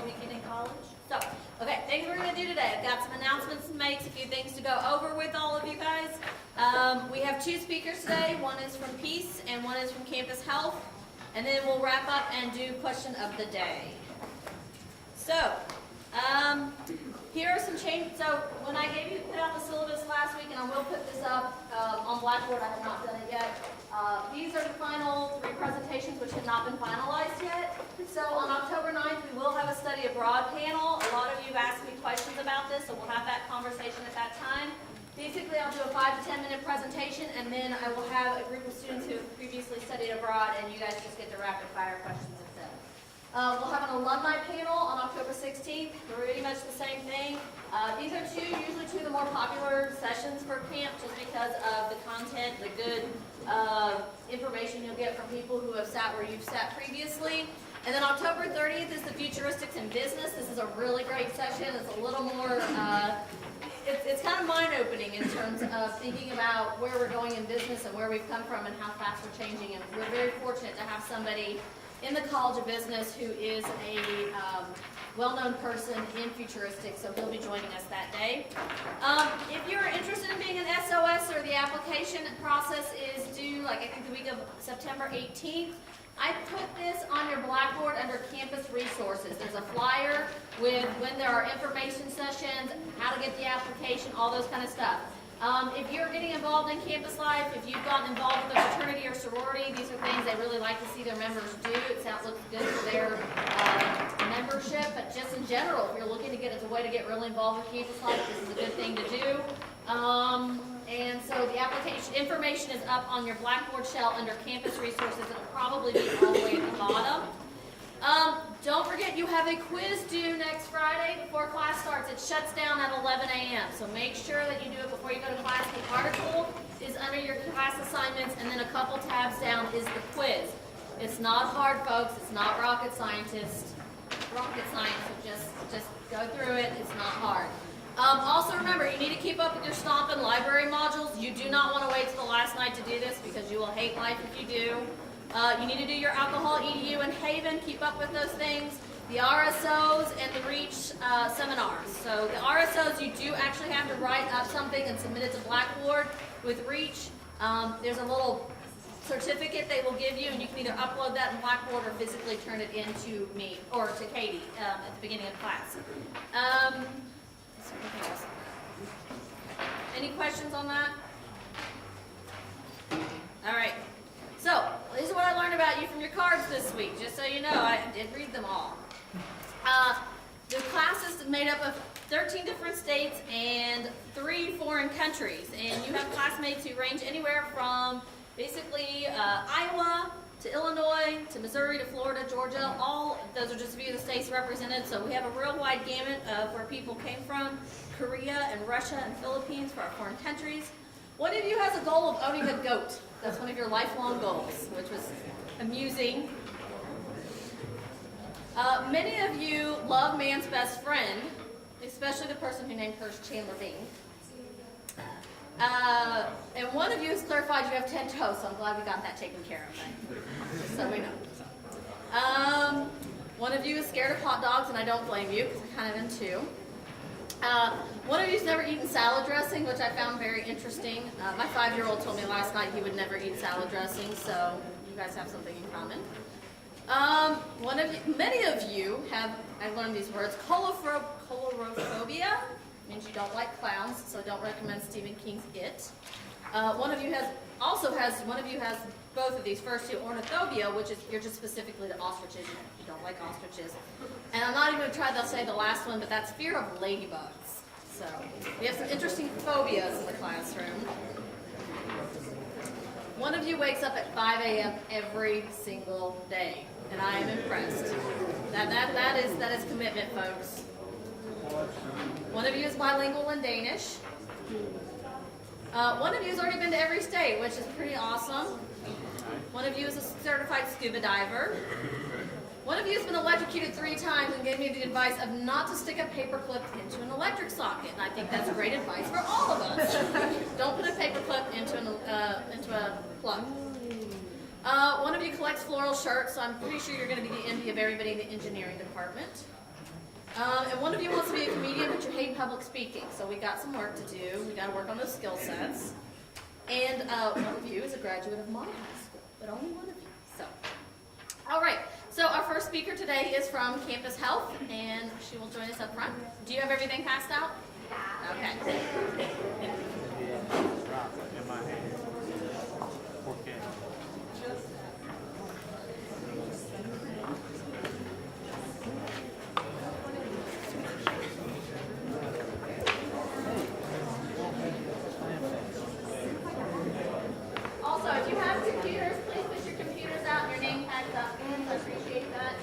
weekend in college. So, okay, things we're going to do today. I've got some announcements to make, a few things to go over with all of you guys. We have two speakers today. One is from Peace and one is from Campus Health. And then we'll wrap up and do question of the day. So, here are some changes. So, when I gave you put out the syllabus last week, and I will put this up on Blackboard, I have not done it yet. These are the final three presentations which have not been finalized yet. So on October 9th, we will have a study abroad panel. A lot of you have asked me questions about this, so we'll have that conversation at that time. Basically, I'll do a 5 to 10 minute presentation, and then I will have a group of students who have previously studied abroad, and you guys just get the rapid fire questions instead. We'll have an alumni panel on October 16th, pretty much the same thing. These are usually two of the more popular sessions for camp just because of the content, the good information you'll get from people who have sat where you've sat previously. And then October 30th is the Futuristics in Business. This is a really great session. It's a little more, it's kind of mind-opening in terms of thinking about where we're going in business and where we've come from and how fast we're changing. And we're very fortunate to have somebody in the College of Business who is a well-known person in Futuristics, so he'll be joining us that day. If you're interested in being an SOS or the application process is due, like I think the week of September 18th, I put this on your Blackboard under Campus Resources. There's a flyer with when there are information sessions, how to get the application, all those kind of stuff. If you're getting involved in campus life, if you've gotten involved with a fraternity or sorority, these are things they really like to see their members do. It sounds looks good for their membership, but just in general, if you're looking to get as a way to get really involved with campus life, this is a good thing to do. And so the application information is up on your Blackboard shell under Campus Resources. It'll probably be all the way at the bottom. Don't forget you have a quiz due next Friday before class starts. It shuts down at 11 a.m. So make sure that you do it before you go to class. The article is under your class assignments, and then a couple tabs down is the quiz. It's not hard, folks. It's not rocket science. So just go through it. It's not hard. Also remember, you need to keep up with your STOMP and library modules. You do not want to wait till the last night to do this because you will hate life if you do. You need to do your alcohol, EDU, and Haven. Keep up with those things. The RSOs and the REACH seminars. So the RSOs, you do actually have to write up something and submit it to Blackboard. With REACH, there's a little certificate they will give you, and you can either upload that in Blackboard or physically turn it into me or to Katie at the beginning of class. Any questions on that? All right. So, this is what I learned about you from your cards this week, just so you know. I did read them all. The class is made up of 13 different states and 3 foreign countries. And you have classmates who range anywhere from basically Iowa to Illinois to Missouri to Florida, Georgia. All those are just a few of the states represented. So we have a real wide gamut of where people came from. Korea and Russia and Philippines for our foreign countries. One of you has a goal of owning a goat. That's one of your lifelong goals, which was amusing. Many of you love Man's Best Friend, especially the person who named hers Chandler Bing. And one of you has clarified you have 10 toes, so I'm glad we got that taken care of. Just so we know. One of you is scared of hot dogs, and I don't blame you, because I kind of am too. One of you's never eaten salad dressing, which I found very interesting. My 5-year-old told me last night he would never eat salad dressing, so you guys have something in common. Many of you have, I learned these words, colorophobia, means you don't like clowns, so don't recommend Stephen King's It. One of you has both of these first two, ornithobia, which is you're just specifically to ostriches. You don't like ostriches. And I'm not even going to try to say the last one, but that's fear of ladybugs. So we have some interesting phobias in the classroom. One of you wakes up at 5 a.m. every single day, and I am impressed. That is commitment, folks. One of you is bilingual in Danish. One of you has already been to every state, which is pretty awesome. One of you is a certified scuba diver. One of you has been electrocuted 3 times and gave me the advice of not to stick a paperclip into an electric socket. And I think that's great advice for all of us. Don't put a paperclip into a plug. One of you collects floral shirts, so I'm pretty sure you're going to be the envy of everybody in the engineering department. And one of you wants to be a comedian, but you hate public speaking. So we got some work to do. We got to work on those skill sets. And one of you is a graduate of my high school, but only one of you. So, all right. So our first speaker today is from Campus Health, and she will join us up front. Do you have everything passed out? Yeah. Okay. In my hand. Okay. Also, if you have computers, please put your computers out and your name tags up. I appreciate that.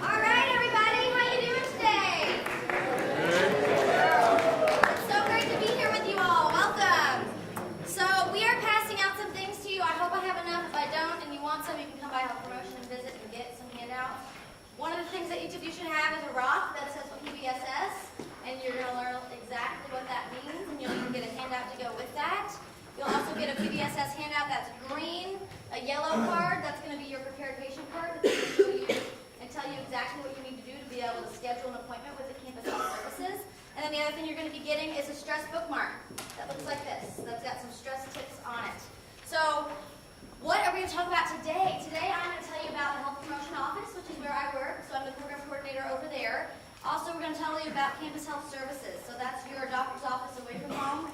All right, everybody, how you doing today? It's so great to be here with you all. Welcome. So we are passing out some things to you. I hope I have enough. If I don't and you want some, you can come by Health Promotion and visit and get some handouts. One of the things that each of you should have is a rock that says PBSS, and you're going to learn exactly what that means, and you'll even get a handout to go with that. You'll also get a PBSS handout that's green, a yellow card, that's going to be your prepared patient card that's going to show you and tell you exactly what you need to do to be able to schedule an appointment with the Campus Health Services. And then the other thing you're going to be getting is a stress bookmark that looks like this. That's got some stress tips on it. So what are we going to talk about today? Today I'm going to tell you about the Health Promotion Office, which is where I work. So I'm the program coordinator over there. Also, we're going to tell you about Campus Health Services. So that's your doctor's office away from home.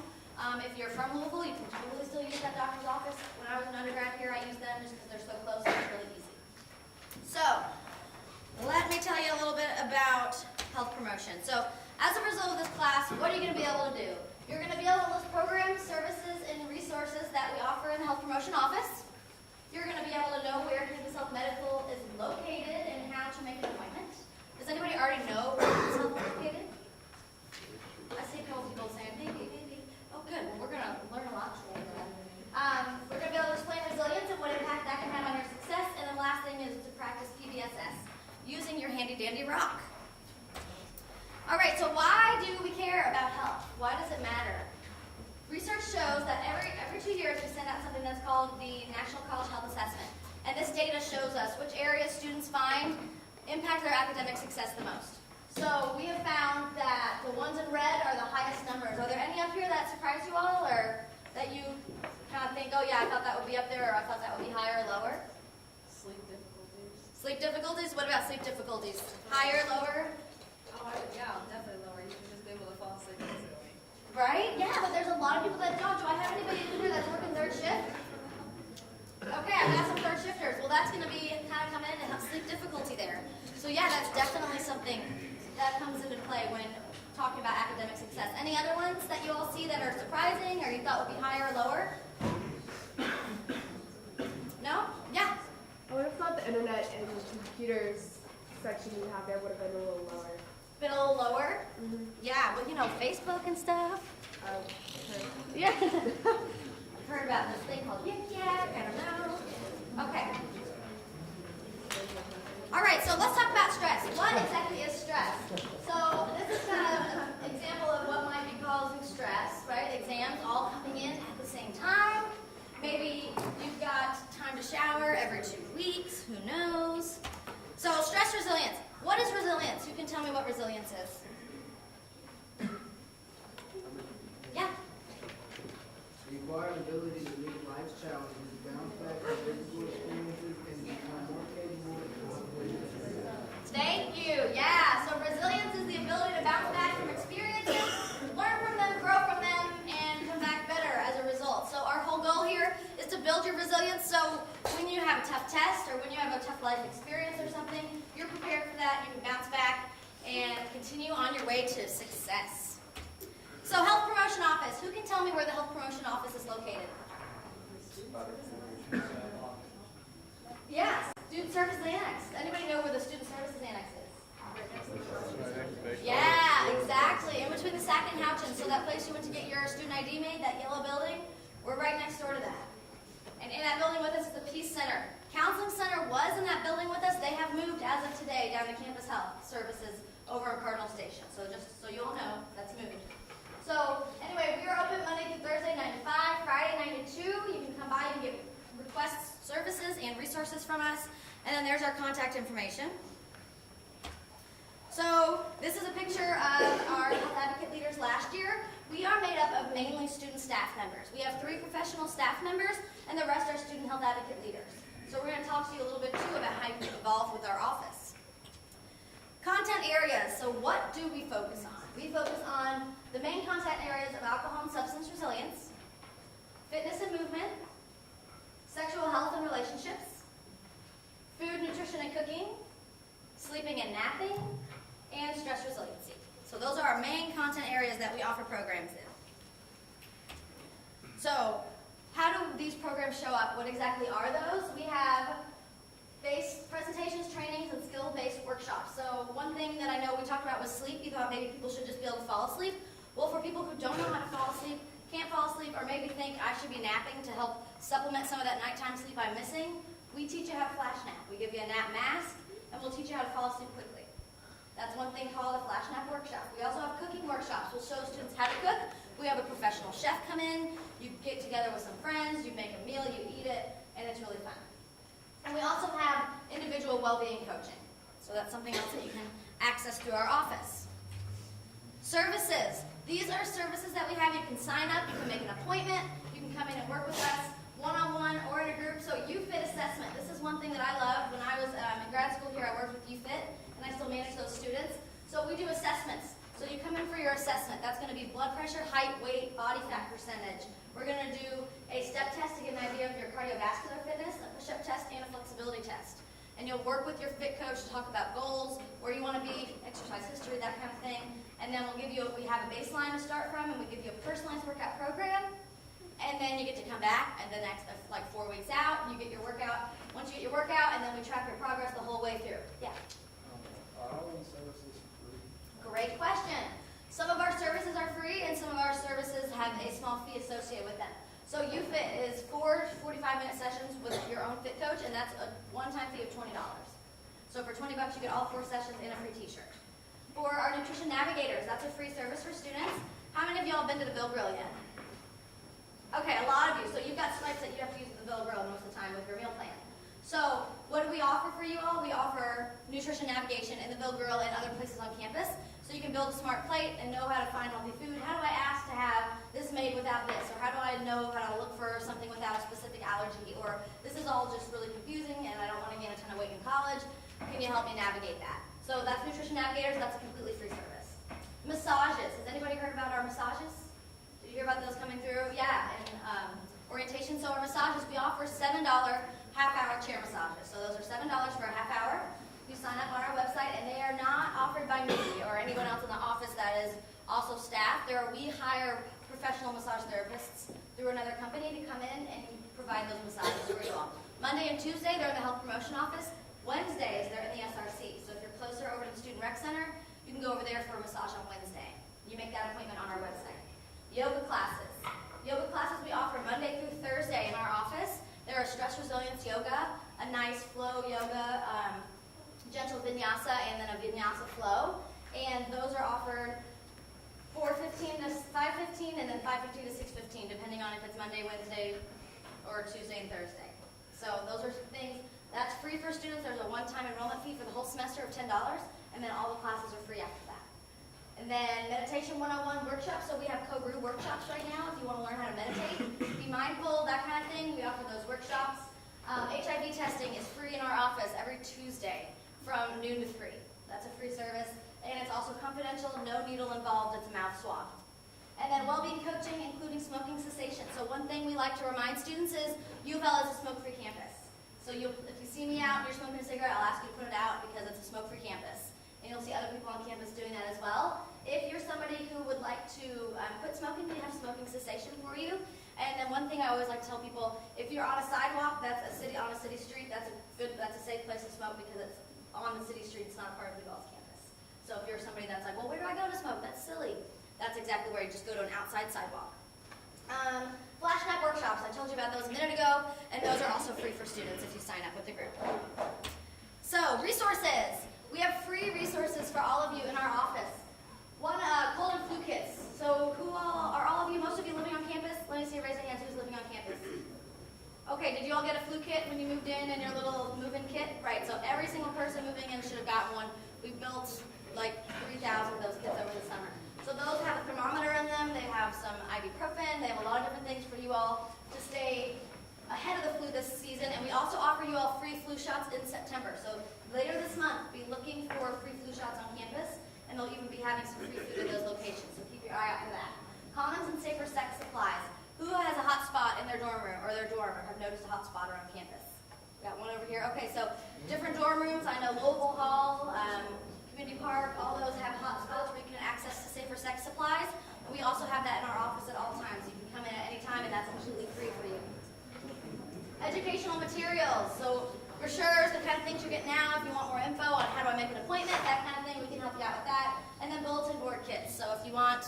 If you're from Louisville, you can totally still use that doctor's office. When I was an undergrad here, I used them just because they're so close and it's really easy. So let me tell you a little bit about health promotion. So as a result of this class, what are you going to be able to do? You're going to be able to list programs, services, and resources that we offer in the Health Promotion Office. You're going to be able to know where Campus Health Medical is located and how to make an appointment. Does anybody already know where Campus Health is located? I see a couple people saying, maybe. Oh, good. Well, we're going to learn a lot today. We're going to be able to explain resilience and what impact that can have on your success. And the last thing is to practice PBSS using your handy-dandy rock. All right, so why do we care about health? Why does it matter? Research shows that every 2 years we send out something that's called the National College Health Assessment. And this data shows us which areas students find impact their academic success the most. So we have found that the ones in red are the highest numbers. Are there any up here that surprise you all, or that you kind of think, oh yeah, I thought that would be up there, or I thought that would be higher or lower? Sleep difficulties. Sleep difficulties? What about sleep difficulties? Higher, lower? Yeah, definitely lower. You can just be able to fall asleep easily. Right? Yeah, but there's a lot of people that don't. Do I have anybody in here that's working third shift? Okay, I've got some third shifters. Well, that's going to be kind of come in and have sleep difficulty there. So yeah, that's definitely something that comes into play when talking about academic success. Any other ones that you all see that are surprising or you thought would be higher or lower? No? Yeah? I would have thought the internet and computers section you have there would have been a little lower. Been a little lower? Mm-hmm. Yeah, well, you know, Facebook and stuff. Okay. Yeah. I've heard about this thing called Yik Yak. I don't know. Okay. All right, so let's talk about stress. What exactly is stress? So this is kind of an example of what might be causing stress, right? Exams all coming in at the same time. Maybe you've got time to shower every 2 weeks. Who knows? So stress resilience. What is resilience? Who can tell me what resilience is? Yeah? The acquired ability to meet life's challenges, bounce back from difficult experiences, and become more capable of Thank you. Yeah. So resilience is the ability to bounce back from experiences, learn from them, grow from them, and come back better as a result. So our whole goal here is to build your resilience so when you have a tough test or when you have a tough life experience or something, you're prepared for that, you can bounce back and continue on your way to success. So Health Promotion Office. Who can tell me where the Health Promotion Office is located? Yes. Student Services Annex. Anybody know where the Student Services Annex is? Yeah, exactly. In between the SAC and Houchin. So that place you went to get your student ID made, that yellow building, we're right next door to that. And in that building with us is the Peace Center. Counseling Center was in that building with us. They have moved as of today down to Campus Health Services over in Cardinal Station. So just so you all know, that's moved. So anyway, we are open Monday through Thursday, 9 to 5, Friday, 9 to 2. You can come by and get requests, services, and resources from us. And then there's our contact information. So this is a picture of our health advocate leaders last year. We are made up of mainly student staff members. We have 3 professional staff members, and the rest are student health advocate leaders. So we're going to talk to you a little bit too about how you can get involved with our office. Content areas. So what do we focus on? We focus on the main content areas of alcohol and substance resilience, fitness and movement, sexual health and relationships, food, nutrition, and cooking, sleeping and napping, and stress resiliency. So those are our main content areas that we offer programs in. So how do these programs show up? What exactly are those? We have presentations, trainings, and skill-based workshops. So one thing that I know we talked about was sleep. You thought maybe people should just be able to fall asleep. Well, for people who don't know how to fall asleep, can't fall asleep, or maybe think I should be napping to help supplement some of that nighttime sleep I'm missing, we teach you how to flash nap. We give you a nap mask, and we'll teach you how to fall asleep quickly. That's one thing called a flash nap workshop. We also have cooking workshops. We'll show students how to cook. We have a professional chef come in. You get together with some friends, you make a meal, you eat it, and it's really fun. And we also have individual well-being coaching. So that's something else that you can access through our office. Services. These are services that we have. You can sign up, you can make an appointment, you can come in and work with us one-on-one or in a group. So UFIT assessment. This is one thing that I loved. When I was in grad school here, I worked with UFIT, and I still manage those students. So we do assessments. So you come in for your assessment. That's going to be blood pressure, height, weight, body fat percentage. We're going to do a step test to get an idea of your cardiovascular fitness, a push-up test, and a flexibility test. And you'll work with your fit coach to talk about goals, where you want to be, exercise history, that kind of thing. And then we have a baseline to start from, and we give you a personalized workout program. And then you get to come back, and the next, like 4 weeks out, you get your workout. Once you get your workout, and then we track your progress the whole way through. Yeah? Are all these services free? Great question. Some of our services are free, and some of our services have a small fee associated with them. So UFIT is 4 45-minute sessions with your own fit coach, and that's a one-time fee of $20. So for $20, you get all 4 sessions and a free t-shirt. For our nutrition navigators, that's a free service for students. How many of y'all have been to the Bill Grill yet? Okay, a lot of you. So you've got swipes that you have to use at the Bill Grill most of the time with your meal plan. So what do we offer for you all? We offer nutrition navigation in the Bill Grill and other places on campus. So you can build a smart plate and know how to find healthy food. How do I ask to have this made without this? Or how do I know how to look for something without a specific allergy? Or this is all just really confusing and I don't want to gain a ton of weight in college. Can you help me navigate that? So that's Nutrition Navigators. That's a completely free service. Massages. Has anybody heard about our massages? Did you hear about those coming through? Yeah, and orientation. So our massages, we offer $7 half-hour chair massages. So those are $7 for a half hour. You sign up on our website, and they are not offered by me or anyone else in the office that is also staff. We hire professional massage therapists through another company to come in and provide those massages for you all. Monday and Tuesday, they're in the health promotion office. Wednesdays, they're in the SRC. So if you're closer over to the Student Rec Center, you can go over there for a massage on Wednesday. You make that appointment on our website. Yoga classes. Yoga classes we offer Monday through Thursday in our office. There are stress resilience yoga, a nice flow yoga, gentle vinyasa, and then a vinyasa flow. And those are offered 4:15 to 5:15, and then 5:15 to 6:15, depending on if it's Monday, Wednesday, or Tuesday and Thursday. So those are things. That's free for students. There's a one-time enrollment fee for the whole semester of $10, and then all the classes are free after that. And then Meditation 101 workshops. So we have co-brew workshops right now if you want to learn how to meditate, be mindful, that kind of thing. We offer those workshops. HIV testing is free in our office every Tuesday from noon to 3. That's a free service. And it's also confidential, no needle involved, it's a mouth swab. And then well-being coaching, including smoking cessation. So one thing we like to remind students is U of L is a smoke-free campus. So if you see me out and you're smoking a cigarette, I'll ask you to put it out because it's a smoke-free campus. And you'll see other people on campus doing that as well. If you're somebody who would like to quit smoking, we have smoking cessation for you. And then one thing I always like to tell people, if you're on a sidewalk that's on a city street, that's a safe place to smoke because it's on the city street, it's not a part of the Gulf campus. So if you're somebody that's like, well, where do I go to smoke? That's silly. That's exactly where you just go to an outside sidewalk. Flash Night workshops, I told you about those a minute ago, and those are also free for students if you sign up with the group. So, resources. We have free resources for all of you in our office. One, cold and flu kits. So, are all of you, most of you living on campus? Let me see, raise your hands, who's living on campus? Okay, did you all get a flu kit when you moved in your little move-in kit? Right, so every single person moving in should have gotten one. We built like 3,000 of those kits over the summer. So those have a thermometer in them, they have some ibuprofen, they have a lot of different things for you all to stay ahead of the flu this season. And we also offer you all free flu shots in September. So later this month, be looking for free flu shots on campus, and they'll even be having some free food at those locations, so keep your eye out for that. Condoms and safer sex supplies. Who has a hot spot in their dorm room, or their dorm, or have noticed a hot spot around campus? We got one over here. Okay, so different dorm rooms. I know Louisville Hall, Community Park, all those have hot spots where you can access to safer sex supplies. And we also have that in our office at all times. You can come in at any time, and that's completely free for you. Educational materials. So brochures, the kind of things you get now. If you want more info on how do I make an appointment, that kind of thing, we can help you out with that. And then bulletin board kits. So if you want,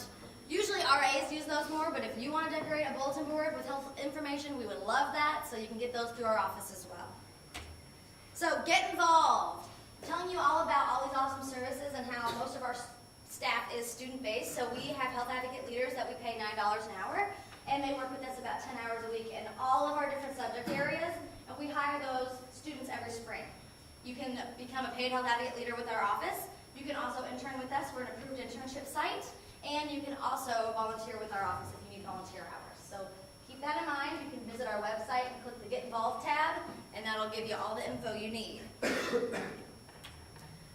usually RAs use those more, but if you want to decorate a bulletin board with health information, we would love that. So you can get those through our office as well. So get involved. I'm telling you all about all these awesome services and how most of our staff is student-based. So we have health advocate leaders that we pay $9 an hour, and they work with us about 10 hours a week in all of our different subject areas, and we hire those students every spring. You can become a paid health advocate leader with our office. You can also intern with us. We're an approved internship site, and you can also volunteer with our office if you need volunteer hours. So keep that in mind. You can visit our website and click the Get Involved tab, and that'll give you all the info you need.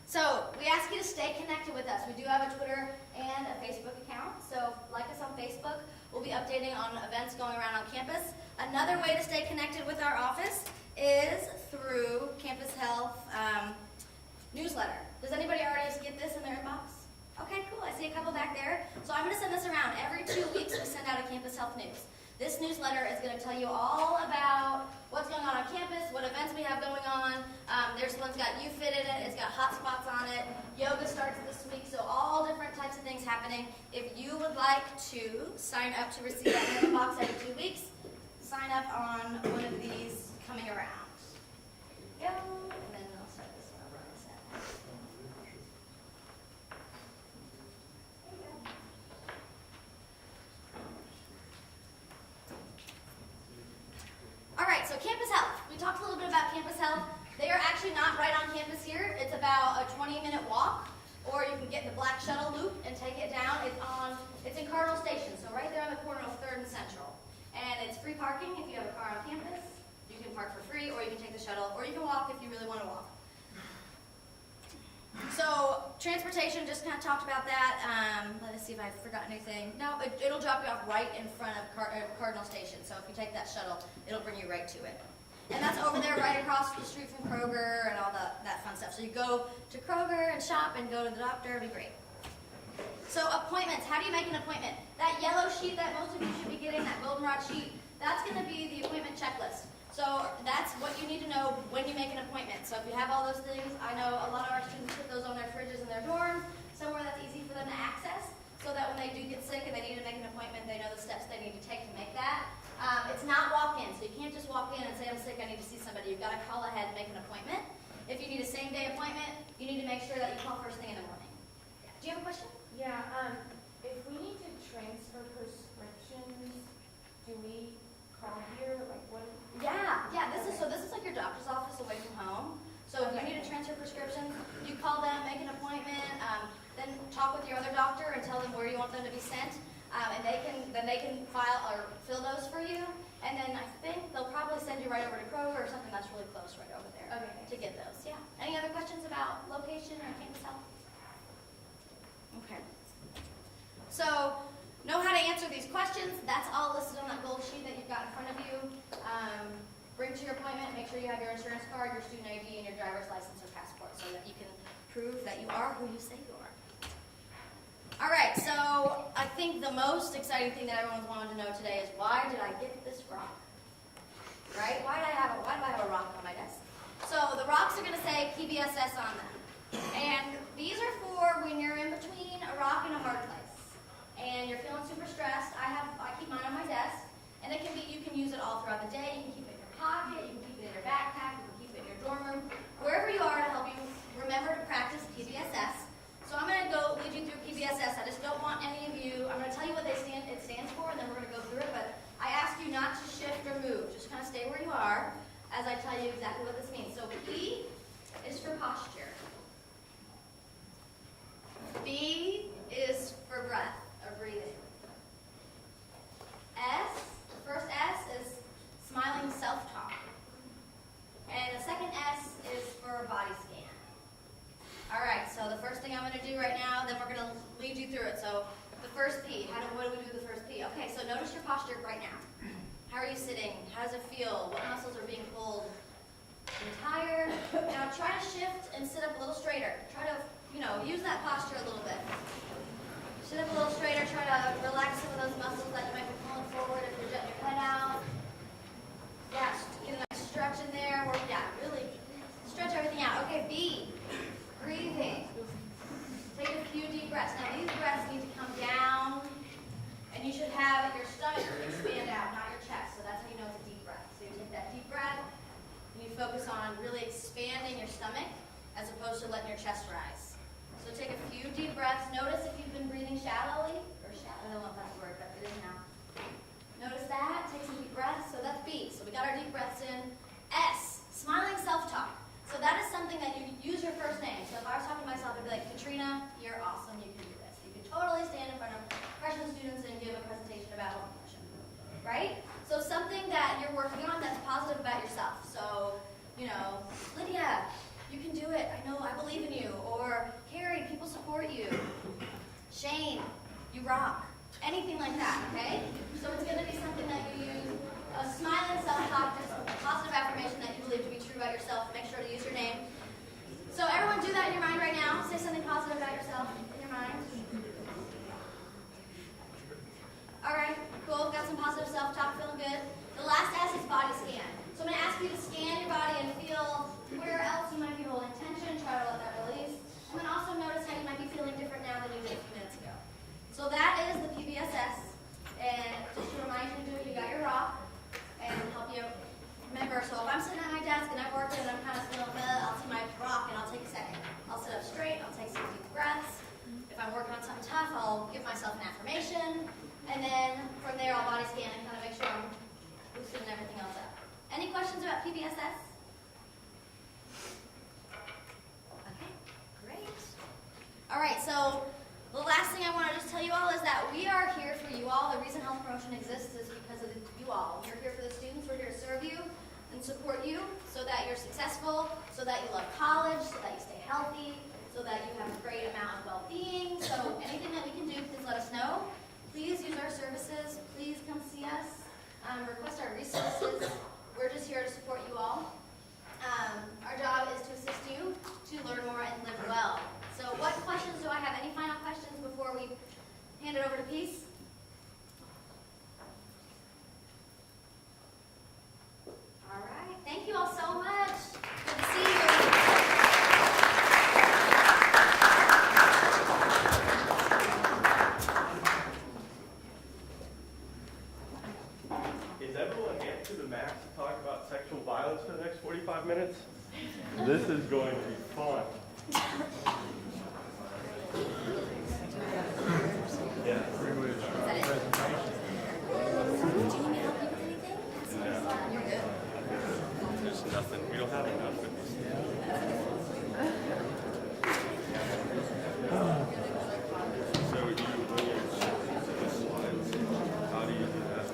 So we ask you to stay connected with us. We do have a Twitter and a Facebook account, so like us on Facebook. We'll be updating on events going around on campus. Another way to stay connected with our office is through Campus Health newsletter. Does anybody already get this in their inbox? Okay, cool. I see a couple back there. So I'm going to send this around. Every 2 weeks we send out a Campus Health news. This newsletter is going to tell you all about what's going on campus, what events we have going on. There's one's got YouFit in it. It's got hot spots on it. Yoga starts this week, so all different types of things happening. If you would like to sign up to receive that in your inbox every 2 weeks, sign up on one of these coming around. Go, and then I'll start this one over on the set. There you go. All right, so Campus Health. We talked a little bit about Campus Health. They are actually not right on campus here. It's about a 20-minute walk, or you can get the black shuttle loop and take it down. It's in Cardinal Station, so right there on the corner of 3rd and Central. And it's free parking if you have a car on campus. You can park for free, or you can take the shuttle, or you can walk if you really want to walk. So transportation, just kind of talked about that. Let us see if I forgot anything. No, it'll drop you off right in front of Cardinal Station. So if you take that shuttle, it'll bring you right to it. And that's over there right across the street from Kroger and all that fun stuff. So you go to Kroger and shop and go to the doctor, it'll be great. So appointments, how do you make an appointment? That yellow sheet that most of you should be getting, that goldenrod sheet, that's going to be the appointment checklist. So that's what you need to know when you make an appointment. So if you have all those things, I know a lot of our students put those on their fridges in their dorms, somewhere that's easy for them to access, so that when they do get sick and they need to make an appointment, they know the steps they need to take to make that. It's not walk-in, so you can't just walk in and say, I'm sick, I need to see somebody. You've got to call ahead and make an appointment. If you need a same-day appointment, you need to make sure that you call first thing in the morning. Do you have a question? Yeah, if we need to transfer prescriptions, do we call here? Like what? Yeah. This is like your doctor's office away from home. So if you need to transfer prescriptions, you call them, make an appointment, then talk with your other doctor and tell them where you want them to be sent, and they can file or fill those for you. And then I think they'll probably send you right over to Kroger or something that's really close right over there to get those. Yeah. Any other questions about location or campus health? Okay. So know how to answer these questions. That's all listed on that gold sheet that you've got in front of you. Bring to your appointment, make sure you have your insurance card, your student ID, and your driver's license or passport so that you can prove that you are who you say you are. All right, so I think the most exciting thing that everyone's wanted to know today is why did I get this rock? Right? Why do I have a rock on my desk? So the rocks are going to say PBSS on them. And these are for when you're in between a rock and a hard place. And you're feeling super stressed. I keep mine on my desk. And it can be, you can use it all throughout the day. You can keep it in your pocket, you can keep it in your backpack, you can keep it in your dorm room, wherever you are to help you remember to practice PBSS. So I'm going to go lead you through PBSS. I just don't want any of you, I'm going to tell you what it stands for, and then we're going to go through it, but I ask you not to shift or move. Just kind of stay where you are as I tell you exactly what this means. So P is for posture. B is for breath, or breathing. S, the first S is smiling self-talk. And the second S is for body scan. All right, so the first thing I'm going to do right now, then we're going to lead you through it. So the first P, what do we do with the first P? Okay, so notice your posture right now. How are you sitting? How does it feel? What muscles are being pulled? Are you tired? Now try to shift and sit up a little straighter. Try to, use that posture a little bit. Sit up a little straighter. Try to relax some of those muscles that you might be pulling forward if you're jutting your head out. Yeah, get a nice stretch in there. Really stretch everything out. Okay, B, breathing. Take a few deep breaths. Now these breaths need to come down, and you should have your stomach expand out, not your chest. So that's how you know it's a deep breath. So you take that deep breath, and you focus on really expanding your stomach as opposed to letting your chest rise. So take a few deep breaths. Notice if you've been breathing shallowly, I don't know if that's a word, but it is now. Notice that. Take some deep breaths. So that's B. So we got our deep breaths in. S, smiling self-talk. So that is something that you use your first name. So if I was talking to myself, I'd be like, Katrina, you're awesome. You can do this. You can totally stand in front of freshman students and give a presentation about home promotion. Right? So something that you're working on that's positive about yourself. So, Lydia, you can do it. I know, I believe in you. Or, Carrie, people support you. Shane, you rock. Anything like that, okay? So it's going to be something that you use. A smiling self-talk, just a positive affirmation that you believe to be true about yourself. Make sure to use your name. So everyone do that in your mind right now. Say something positive about yourself in your mind. All right, cool. Got some positive self-talk, feeling good. The last S is body scan. So I'm going to ask you to scan your body and feel where else you might be holding tension. Try to let that release. And then also notice how you might be feeling different now than you did a few minutes ago. So that is the PBSS. And just to remind you to do it, you got your rock. And help you remember. So if I'm sitting at my desk and I'm working and I'm kind of feeling good, I'll see my rock and I'll take a second. I'll sit up straight. I'll take some deep breaths. If I'm working on something tough, I'll give myself an affirmation. And then from there, I'll body scan and kind of make sure I'm loosening everything else up. Any questions about PBSS? Okay, great. All right, so the last thing I want to just tell you all is that we are here for you all. The reason Health Promotion exists is because of you all. We're here for the students. We're here to serve you and support you so that you're successful, so that you love college, so that you stay healthy, so that you have a great amount of well-being. So anything that we can do, please let us know. Please use our services. Please come see us. Request our resources. We're just here to support you all. Our job is to assist you to learn more and live well. So what questions do I have? Any final questions before we hand it over to Peace? All right. Thank you all so much. Good to see you. Is everyone amped to the max to talk about sexual violence for the next 45 minutes? This is going to be fun. Yeah. Is that it? Do you need me to help you with anything? No. You're good. There's nothing. We don't have enough of this. So when you the slides, how do you do that?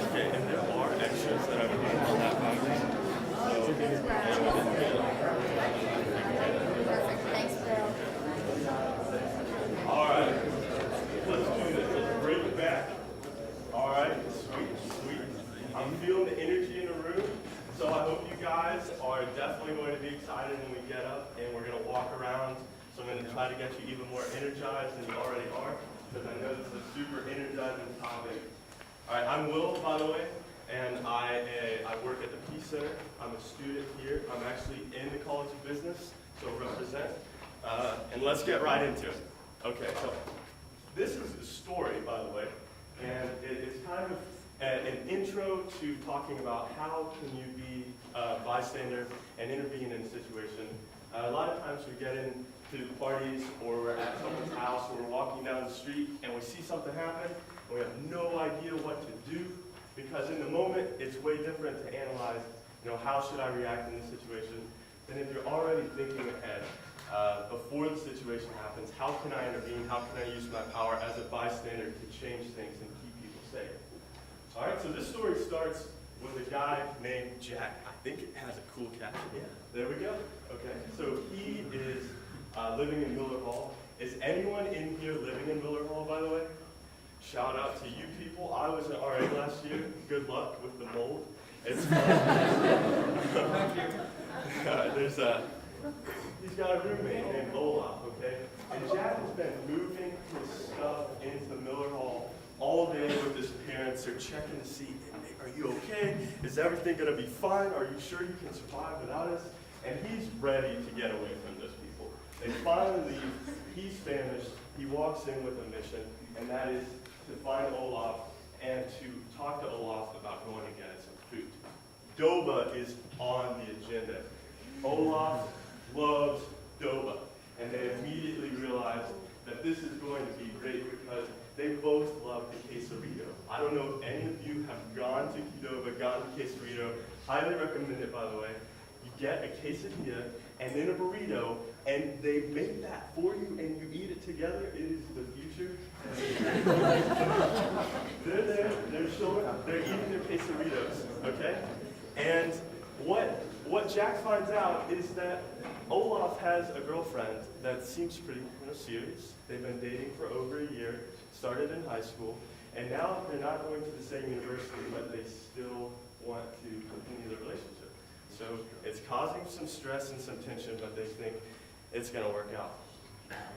Okay, and there are extras that I've put on that box. Alright, let's do this. Let's bring it back. Alright, sweet. I'm feeling the energy in the room, so I hope you guys are definitely going to be excited when we get up and we're going to walk around. So I'm going to try to get you even more energized than you already are, because I know this is a super energizing topic. Alright, I'm Will, by the way. and I work at the Peace Center. I'm a student here. I'm actually in the College of Business, so represent. And let's get right into it. Okay, so this is the story, by the way, and it's kind of an intro to talking about how can you be a bystander and intervene in a situation. A lot of times we get into parties or we're at someone's house or we're walking down the street and we see something happen and we have no idea what to do because in the moment it's way different to analyze, how should I react in this situation than if you're already thinking ahead. Before the situation happens, how can I intervene? How can I use my power as a bystander to change things and keep people safe? All right, so this story starts with a guy named Jack. I think it has a cool caption. Yeah, there we go. Okay, so he is living in Miller Hall. Is anyone in here living in Miller Hall, by the way? Shout out to you people. I was an RA last year. Good luck with the mold. It's fun. Thank you. He's got a roommate named Olaf, okay? And Jack has been moving his stuff into Miller Hall all day with his parents. They're checking to see, are you okay? Is everything going to be fine? Are you sure you can survive without us? And he's ready to get away from those people. They finally leave. He's famished. He walks in with a mission, and that is to find Olaf and to talk to Olaf about going and getting some food. Doba is on the agenda. Olaf loves Doba, and they immediately realize that this is going to be great because they both love the quesarito. I don't know if any of you have gone to Qdoba, gone to quesarito. Highly recommend it, by the way. You get a quesadilla and then a burrito, and they make that for you, and you eat it together. It is the future. They're there. They're eating their quesaritos, okay? And what Jack finds out is that Olaf has a girlfriend that seems pretty serious. They've been dating for over a year, started in high school, and now they're not going to the same university, but they still want to continue the relationship. So it's causing some stress and some tension, but they think it's going to work out.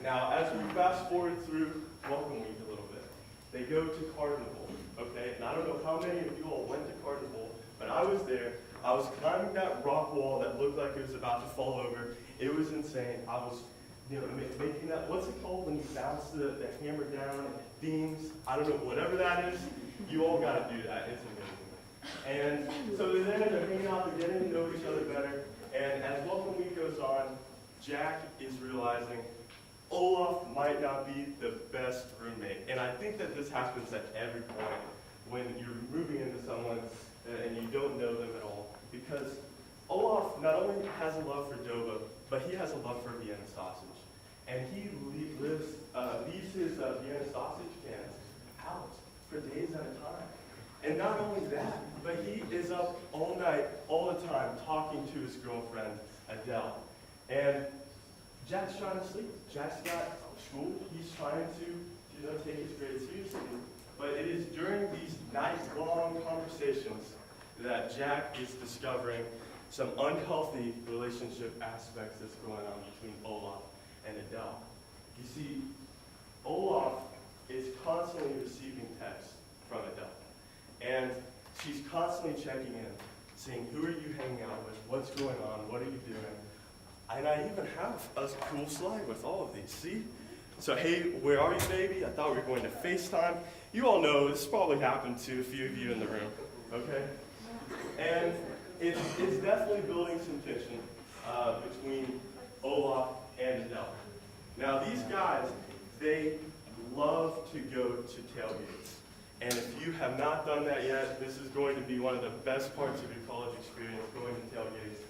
Now, as we fast forward through Welcome Week a little bit, they go to Carnival, okay? And I don't know how many of you all went to Carnival, but I was there. I was climbing that rock wall that looked like it was about to fall over. It was insane. I was, making that, what's it called when you bounce the hammer down, beams? I don't know, whatever that is. You all got to do that. It's amazing. And so they're there, they're hanging out, they're getting to know each other better. And as Welcome Week goes on, Jack is realizing Olaf might not be the best roommate. And I think that this happens at every point when you're moving into someone and you don't know them at all. Because Olaf not only has a love for Doba, but he has a love for Vienna sausage. And he leaves his Vienna sausage cans out for days at a time. And not only that, but he is up all night, all the time, talking to his girlfriend, Adele. And Jack's trying to sleep. Jack's got school. He's trying to, take his grades seriously. But it is during these night-long conversations that Jack is discovering some unhealthy relationship aspects that's going on between Olaf and Adele. You see, Olaf is constantly receiving texts from Adele. And she's constantly checking in, saying, who are you hanging out with? What's going on? What are you doing? And I even have a cool slide with all of these, see? So, hey, where are you, baby? I thought we were going to FaceTime. You all know this probably happened to a few of you in the room, okay? And it's definitely building some tension between Olaf and Adele. Now, these guys, they love to go to tailgates. And if you have not done that yet, this is going to be one of the best parts of your college experience, going to tailgates.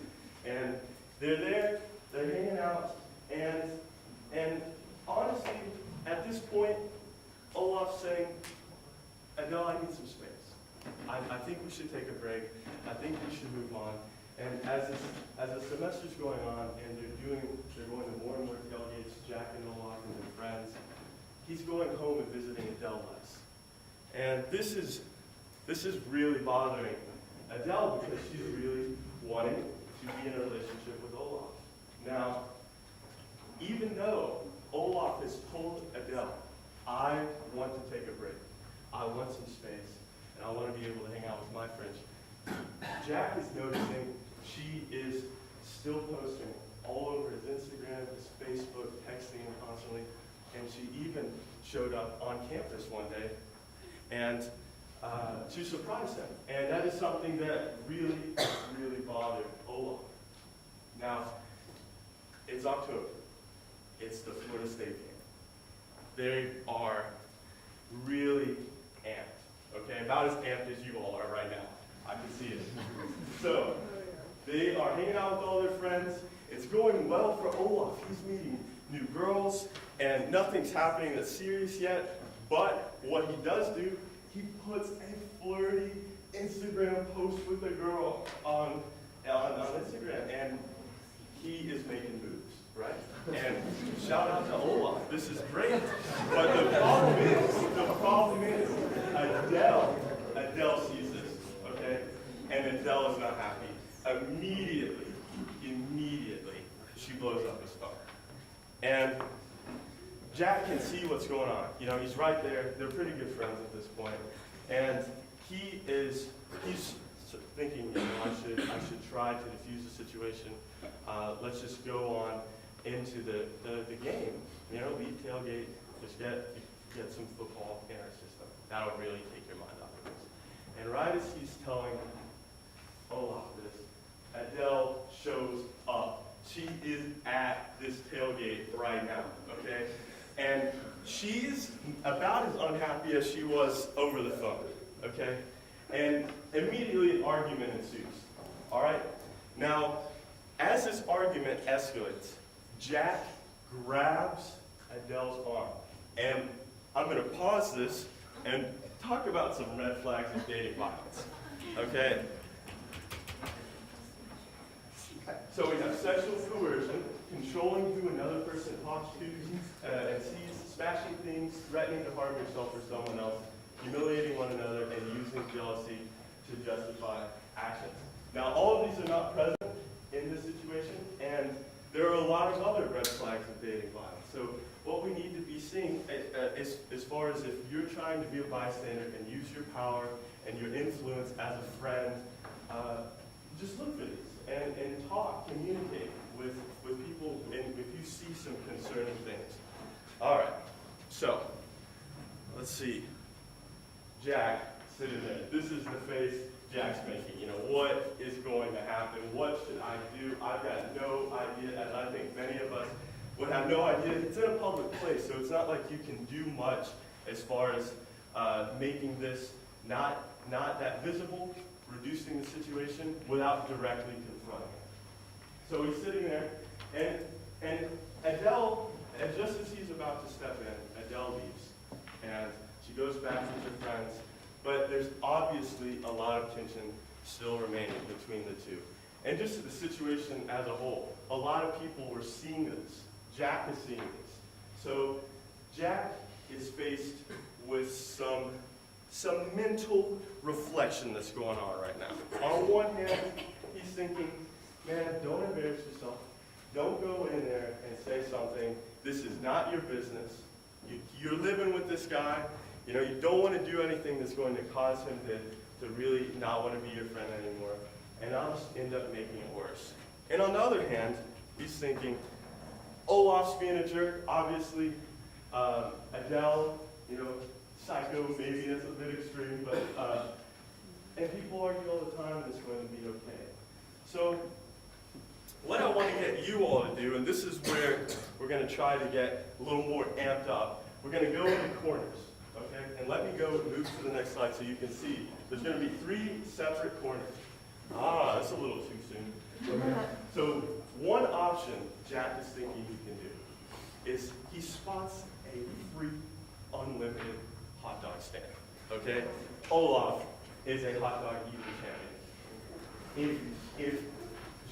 And they're there, they're hanging out, and honestly, at this point, Olaf's saying, Adele, I need some space. I think we should take a break. I think we should move on. And as the semester's going on, and they're going to more and more tailgates, Jack and Olaf and their friends, he's going home and visiting Adele less. And this is really bothering Adele because she's really wanting to be in a relationship with Olaf. Now, even though Olaf has told Adele, I want to take a break, I want some space, and I want to be able to hang out with my friends. Jack is noticing she is still posting all over his Instagram, his Facebook, texting him constantly, and she even showed up on campus one day and to surprise him. And that is something that really, really bothered Olaf. Now, it's October. It's the Florida State game. They are really amped, okay? About as amped as you all are right now. I can see it. So, they are hanging out with all their friends. It's going well for Olaf. He's meeting new girls, and nothing's happening that's serious yet. But what he does do, he puts a flirty Instagram post with a girl on Instagram, and he is making moves, right? And shout out to Olaf. This is great. But the problem is, Adele sees this, okay? And Adele is not happy. Immediately, she blows up his phone. And Jack can see what's going on. You know, he's right there. They're pretty good friends at this point. And he's thinking, you know, I should try to defuse the situation. Let's just go on into the game. You know, leave tailgate, just get some football in our system. That'll really take your mind off of this. And right as he's telling Olaf this, Adele shows up. She is at this tailgate right now, okay? And she's about as unhappy as she was over the phone, okay? And immediately an argument ensues, all right? Now, as this argument escalates, Jack grabs Adele's arm. And I'm going to pause this and talk about some red flags of dating violence, okay? So we have sexual coercion, controlling who another person talks to and sees, smashing things, threatening to harm yourself or someone else, humiliating one another, and using jealousy to justify actions. Now, all of these are not present in this situation, and there are a lot of other red flags of dating violence. So what we need to be seeing as far as if you're trying to be a bystander and use your power and your influence as a friend, just look for these and talk, communicate with people, and if you see some concerning things. All right, so let's see. Jack sitting there. This is the face Jack's making. You know, what is going to happen? What should I do? I've got no idea, and I think many of us would have no idea. It's in a public place, so it's not like you can do much as far as making this not that visible, reducing the situation without directly confronting it. So he's sitting there, and Adele, and just as he's about to step in, Adele leaves, and she goes back with her friends, but there's obviously a lot of tension still remaining between the two. And just the situation as a whole, a lot of people were seeing this. Jack is seeing this. So Jack is faced with some mental reflection that's going on right now. On one hand, he's thinking, man, don't embarrass yourself. Don't go in there and say something. This is not your business. You're living with this guy. You know, you don't want to do anything that's going to cause him to really not want to be your friend anymore. And I'll just end up making it worse. And on the other hand, he's thinking, Olaf's being a jerk, obviously. Adele, you know, psycho, maybe that's a bit extreme, but, and people argue all the time it's going to be okay. So, what I want to get you all to do, and this is where we're going to try to get a little more amped up, we're going to go in the corners, okay? And let me go move to the next slide so you can see. There's going to be 3 separate corners. Ah, that's a little too soon. Okay. So, one option Jack is thinking he can do is he spots a free, unlimited hot dog stand, okay? Olaf is a hot dog eating champion. If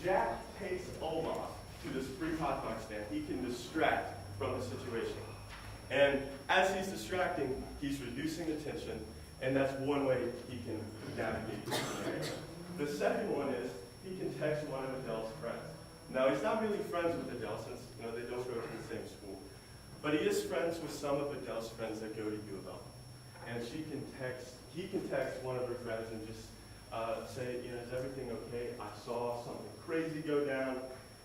Jack takes Olaf to this free hot dog stand, he can distract from the situation. And as he's distracting, he's reducing the tension, and that's one way he can navigate the scenario. The second one is he can text one of Adele's friends. Now, he's not really friends with Adele since they don't go to the same school. But he is friends with some of Adele's friends that go to U of L. and he can text one of her friends and just say, you know, is everything okay? I saw something crazy go down,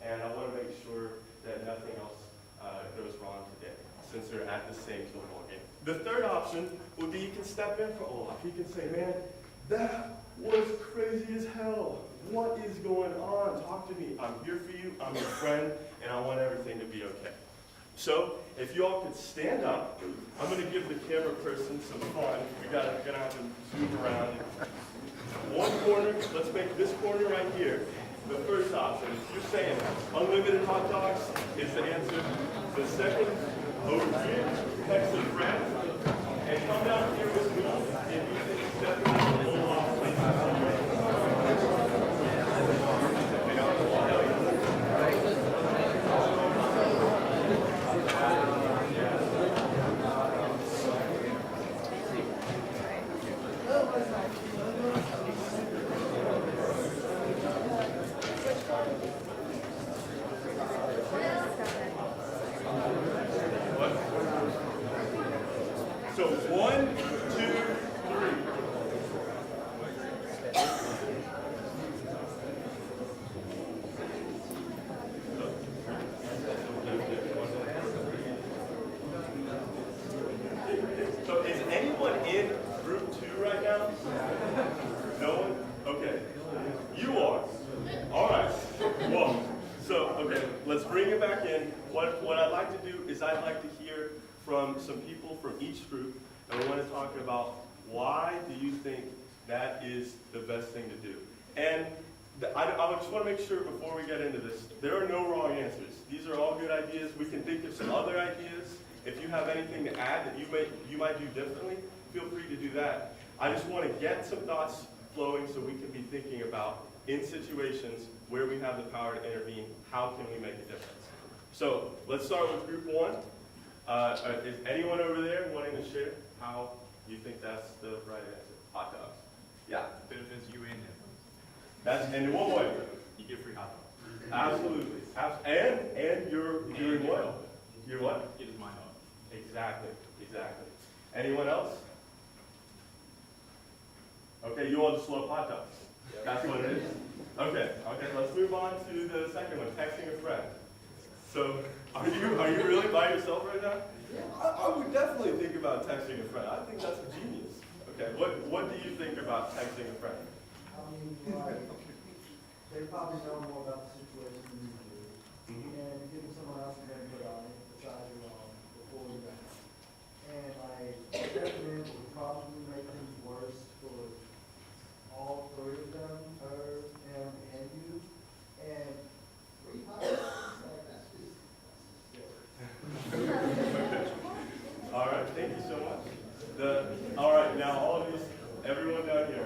and I want to make sure that nothing else goes wrong today, since they're at the same football game. The third option would be he can step in for Olaf. He can say, man, that was crazy as hell. What is going on? Talk to me. I'm here for you. I'm your friend, and I want everything to be okay. So, if you all could stand up, I'm going to give the camera person some fun. We're gonna have to zoom around. One corner, let's make this corner right here the first option. If you're saying unlimited hot dogs is the answer. The second, over here, text a friend, and come down here with me if you think step in the whole off, please. So 1, 2, 3. So is anyone in group 2 right now? No one? Okay. You are. All right. Well, so, okay, let's bring it back in. What I'd like to do is I'd like to hear from some people from each group, and we want to talk about why do you think that is the best thing to do. And I just want to make sure before we get into this, there are no wrong answers. These are all good ideas. We can think of some other ideas. If you have anything to add that you might do differently, feel free to do that. I just want to get some thoughts flowing so we can be thinking about, in situations where we have the power to intervene, how can we make a difference? So let's start with group 1. Is anyone over there wanting to share how you think that's the right answer? Hot dogs. Yeah. Benefits you and him. That's, and in what way? You get free hot dogs. Absolutely. And you're doing what? You're what? It is my dog. Exactly. Exactly. Anyone else? Okay, you all just love hot dogs. That's what it is. Okay. Okay. Let's move on to the second one. Texting a friend. So, are you really by yourself right now? I would definitely think about texting a friend. I think that's genius. Okay, what do you think about texting a friend? I mean, like, they probably know more about the situation than you do. And giving someone else an input on it besides your own before you act. And like, definitely would probably make things worse for all three of them, her, him, and you. And free hot dogs, like, that's just silly. All right, thank you so much. All right, now all of these, everyone down here,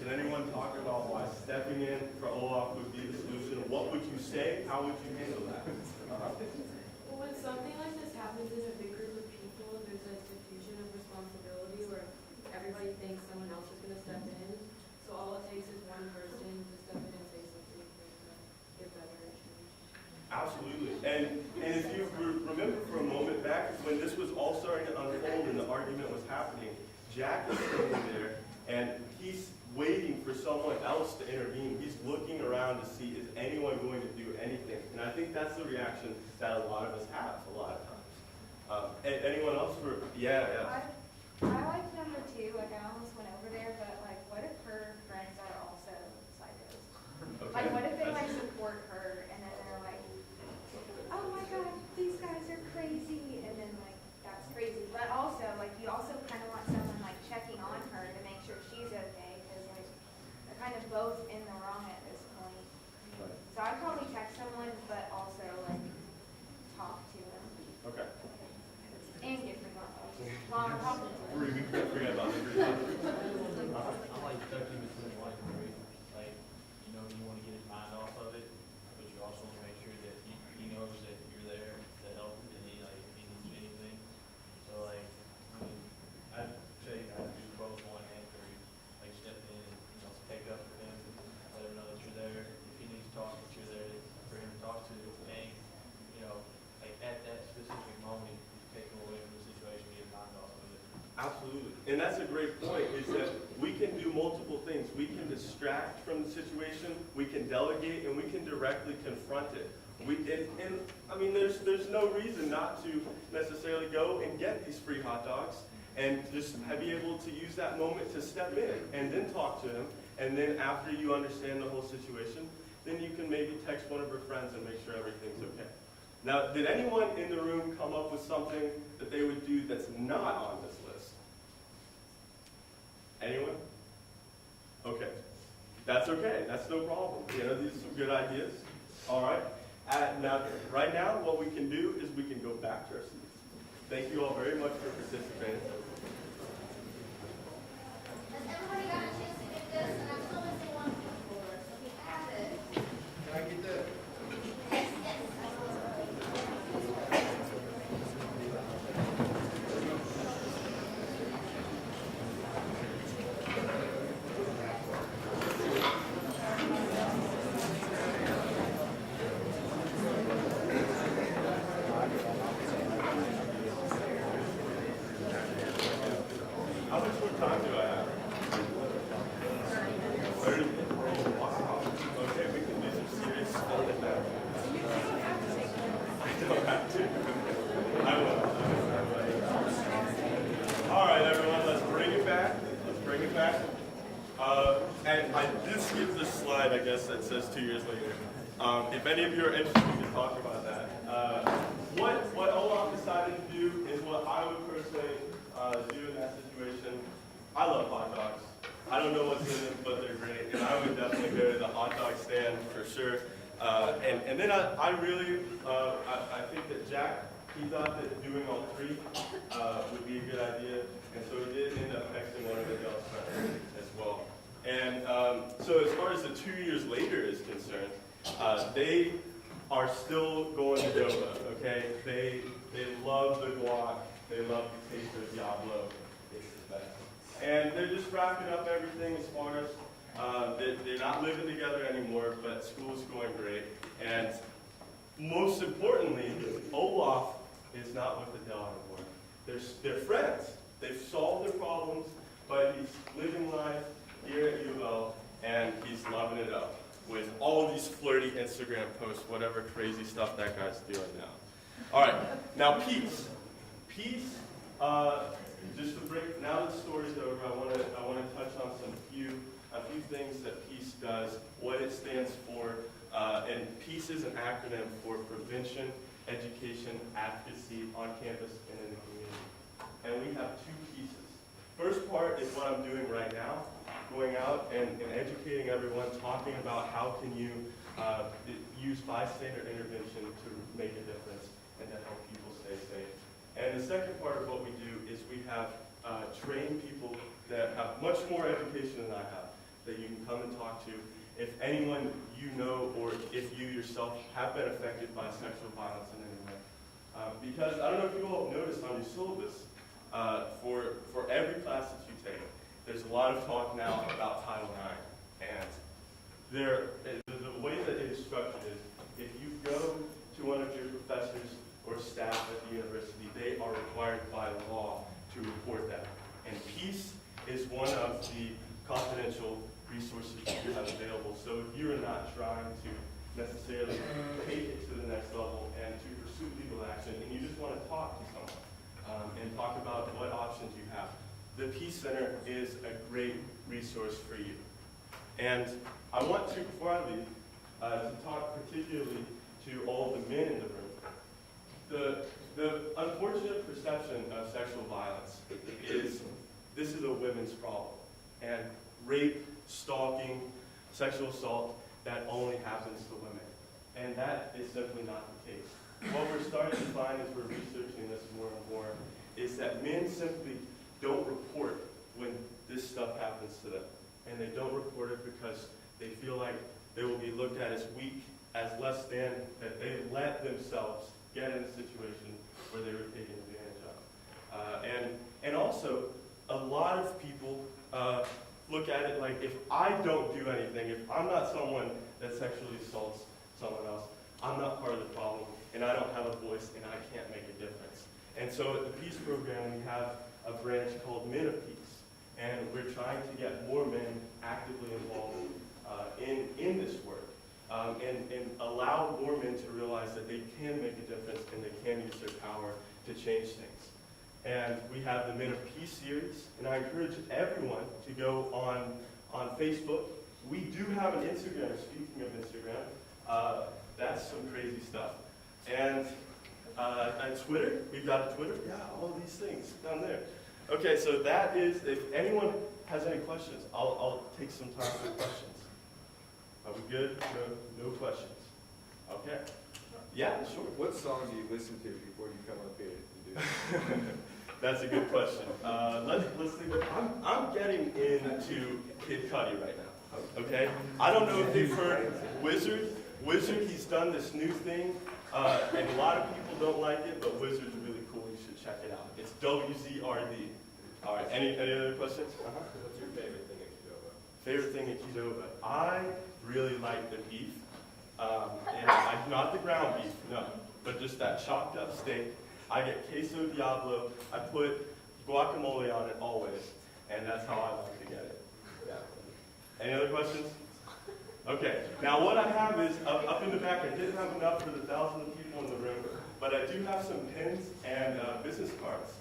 can anyone talk about why stepping in for Olaf would be the solution? What would you say? How would you handle that? Well, when something like this happens in a big group of people, there's a diffusion of responsibility where everybody thinks someone else is going to step in. So all it takes is one person to step in and say something to get better. Absolutely. And if you remember for a moment back when this was all starting to unfold and the argument was happening, Jack is standing there and he's waiting for someone else to intervene. He's looking around to see, is anyone going to do anything? And I think that's the reaction that a lot of us have a lot of times. Anyone else? Yeah. I like number 2, like I almost went over there, but like what if her friends are also psychos? Okay. Like what if they like That's- support her and then they're like, oh my god, these guys are crazy, and then like that's crazy. But also like you also kind of want someone like checking on her to make sure she's okay, because like they're kind of both in the wrong at this point. So I'd probably text someone, but also like talk to them Okay. and get free hot dogs while I'm talking to them. We can't forget about it. I like ducking between one and three. Like, you know, you want to get his mind off of it, but you also want to make sure that he knows that you're there to help and he needs anything. So like, I mean, I'd say I'd do both 1 and 3. Like step in and, take up for him, let him know that you're there. If he needs to talk, that you're there to that's a great point, is that we can do multiple things. We can distract from the situation, we can delegate, and we can directly confront it. I mean, there's no reason not to necessarily go and get these free hot dogs and just be able to use that moment to step in and then talk to him. And then after you understand the whole situation, then you can maybe text one of your friends and make sure everything's okay. Now, did anyone in the room come up with something that they would do that's not on this list? Anyone? Okay. That's okay. That's no problem. You know, these are some good ideas. All right. Now, right now, what we can do is we can go back to our seats. Thank you all very much for participating. Has everybody got a chance to get this? And I'm still missing one from the floor, so if you have it. Can I get that? Yes, yes. How much more time do I have? 30 minutes. Wow. Okay, we can do some serious stuff now. I don't have to. I will. All right, everyone, let's bring it back. Let's bring it back. And I did skip this slide, I guess, that says 2 years later. If any of you are interested, we can talk about that. What Olaf decided to do is what I would personally do in that situation. I love hot dogs. I don't know what's in them, but they're great. And I would definitely go to the hot dog stand for sure. And then I really, I think that Jack, he thought that doing all three would be a good idea. And so he did end up texting one of the girls as well. And so as far as the 2 years later is concerned, they are still going to Doba, okay? They love the guac. They love the taste of Diablo. It's the best. And they're just wrapping up everything as far as they're not living together anymore, but school's going great. And most importantly, Olaf is not with Adele anymore. They're friends. They've solved their problems, but he's living life here at U of L, and he's loving it up with all these flirty Instagram posts, whatever crazy stuff that guy's doing now. All right, now peace. Peace, just to break, now that the story's over, I want to touch on a few things that peace does, what it stands for, and peace is an acronym for prevention, education, advocacy on campus and in the community. And we have two pieces. First part is what I'm doing right now, going out and educating everyone, talking about how can you use bystander intervention to make a difference and to help people stay safe. And the second part of what we do is we have trained people that have much more education than I have, that you can come and talk to. If anyone you know or if you yourself have been affected by sexual violence in any way. Because I don't know if you all have noticed on your syllabus, for every class that you take, there's a lot of talk now about Title IX. And the way that it is structured is, if you go to one of your professors or staff at the university, they are required by law to report that. And peace is one of the confidential resources you have available. So if you're not trying to necessarily take it to the next level and to pursue legal action, and you just want to talk to someone and talk about what options you have, the Peace Center is a great resource for you. And I want to, before I leave, to talk particularly to all the men in the room. The unfortunate perception of sexual violence is this is a women's problem. And rape, stalking, sexual assault, that only happens to women. And that is simply not the case. What we're starting to find as we're researching this more and more is that men simply don't report when this stuff happens to them. And they don't report it because they feel like they will be looked at as weak, as less than, that they let themselves get in a situation where they were taken advantage of. And also, a lot of people look at it like, if I don't do anything, if I'm not someone that sexually assaults someone else, I'm not part of the problem, and I don't have a voice, and I can't make a difference. And so at the Peace Program, we have a branch called Men of Peace. and we're trying to get more men actively involved in this work, and allow more men to realize that they can make a difference and they can use their power to change things. And we have the Men of Peace series, and I encourage everyone to go on Facebook. We do have an Instagram, speaking of Instagram, that's some crazy stuff. And Twitter, we've got a Twitter, yeah, all these things down there. Okay, so that is, if anyone has any questions, I'll take some time for questions. Are we good? No questions. Okay. Yeah, sure. What song do you listen to before you come up here and do that? That's a good question. Let's think. I'm getting into Kid Cudi right now. Okay. I don't know if you've heard Wizard. Wizard, he's done this new thing, and a lot of people don't like it, but Wizard's really cool. You should check it out. It's WZRD. All right. Any other questions? What's your favorite thing at Qdoba? Favorite thing at Qdoba? I really like the beef, and not the ground beef, no, but just that chopped up steak. I get queso Diablo. I put guacamole on it always, and that's how I like to get it. Yeah. Any other questions? Okay. Now what I have is up in the back. I didn't have enough for the 1,000 people in the room, but I do have some pins and business cards.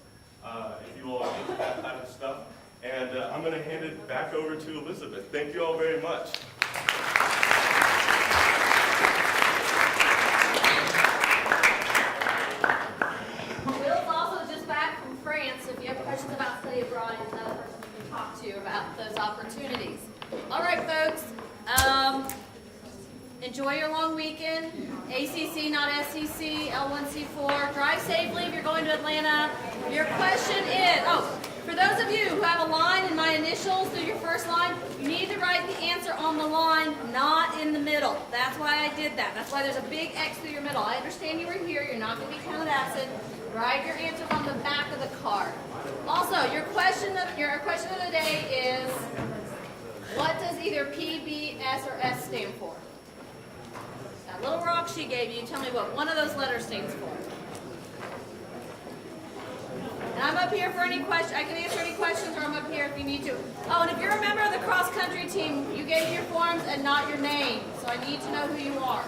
If you all are into that type of stuff, and I'm going to hand it back over to Elizabeth. Thank you all very much. Questions about study abroad, and another person we can talk to about those opportunities. All right, folks. Enjoy your long weekend. ACC, not SCC, L1C4. Drive safely if you're going to Atlanta. Your question is, for those of you who have a line in my initials through your first line, you need to write the answer on the line, not in the middle. That's why I did that. That's why there's a big X through your middle. I understand you were here. You're not going to be counted absent. Write your answers on the back of the card. Also, your question of the day is, what does either P, B, S, or S stand for? That little rock she gave you, tell me what one of those letters stands for. And I'm up here for any question. I can answer any questions, or I'm up here if you need to. Oh, and if you're a member of the cross-country team, you gave me your forms and not your name, so I need to know who you are.